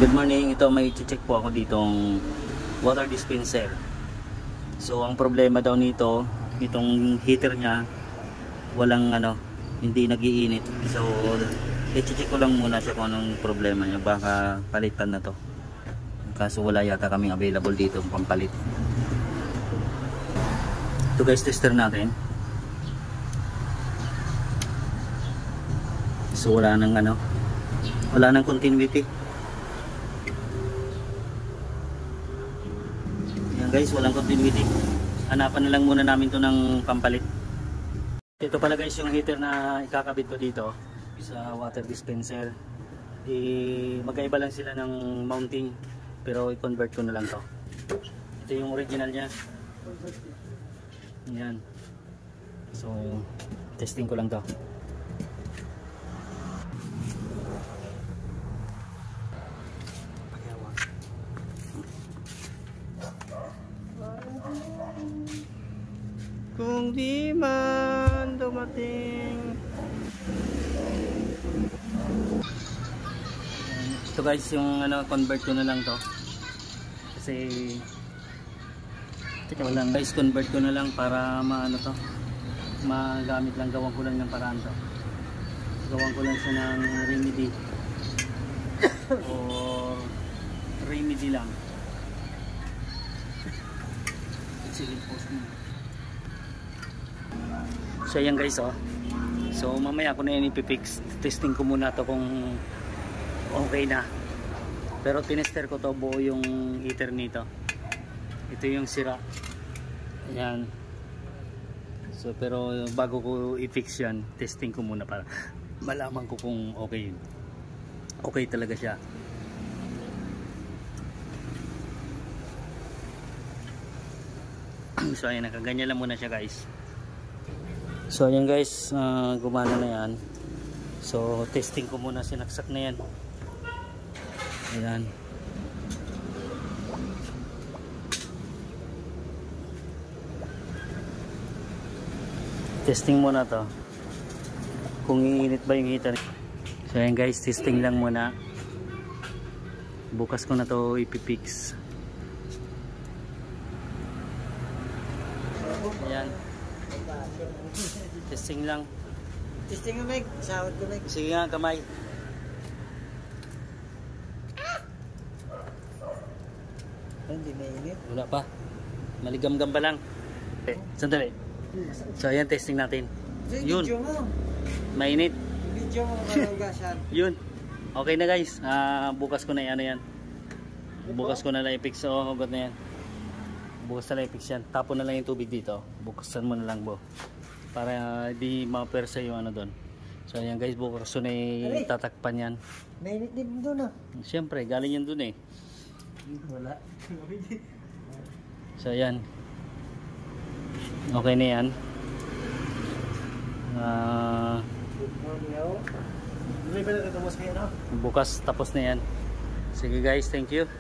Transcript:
Good morning. Ito may check po ako ditong water dispenser. So ang problema daw nito, itong heater niya walang hindi nagiinit. So i-check ko lang muna siya kung anong problema niya. Baka palitan na to. Kaso wala yata kaming available dito pampalit. Ito guys, tester natin. So wala nang continuity. Guys, walang continuity. Hanapan na lang muna namin to ng pampalit. Ito pala guys yung heater na ikakabit ko dito sa water dispenser. Magkaiba lang sila ng mounting, pero i-convert ko na lang to. Ito yung original niya. Yan. So testing ko lang to. Kung di man dumating. Ito guys yung convert ko na lang to. Kasi teka lang guys, convert ko na lang para magamit lang, gawan ko lang ng paraan to. Gawan ko lang siya ng remedy. O remedy lang. Sige, post mo. So ayan guys, so mamaya ko na yan ipipix. Testing ko muna to kung okay na. Pero tinester ko to buo yung heater nito. Ito yung sira. Ayan. So pero bago ko i-fix yan, testing ko muna para malaman ko kung okay yun. Okay talaga siya. So ayan, nakaganyan lang muna siya guys. So ayan guys, gumana na yan. So testing ko muna, sinaksak na yan. Ayan. Testing muna to kung iinit ba yung heater. So ayan guys, testing lang muna. Bukas ko na to ipipix. Ayan. Testing lang. Testing mo, Mike. Sahod ko, Mike. Sige nga, kamay. Hindi mainit. Wala pa. Maligam-gam pa lang. Sandali. So ayan, testing natin. Yun. Video mo. Mainit. Video mo kalugasan. Yun. Okay na guys. Bukas ko na yan. Bukas ko na lang i-fix. Hugot na yan. Bukas na lang i-fix yan. Tapon na lang yung tubig dito. Bukasan mo na lang bo. Para di ma-persa yung doon. So ayan guys, bukas ko na tatakpan yan. Mainit din doon Siyempre, galing yan doon Wala. So ayan. Okay na yan. Bukas tapos na yan. Sige guys, thank you.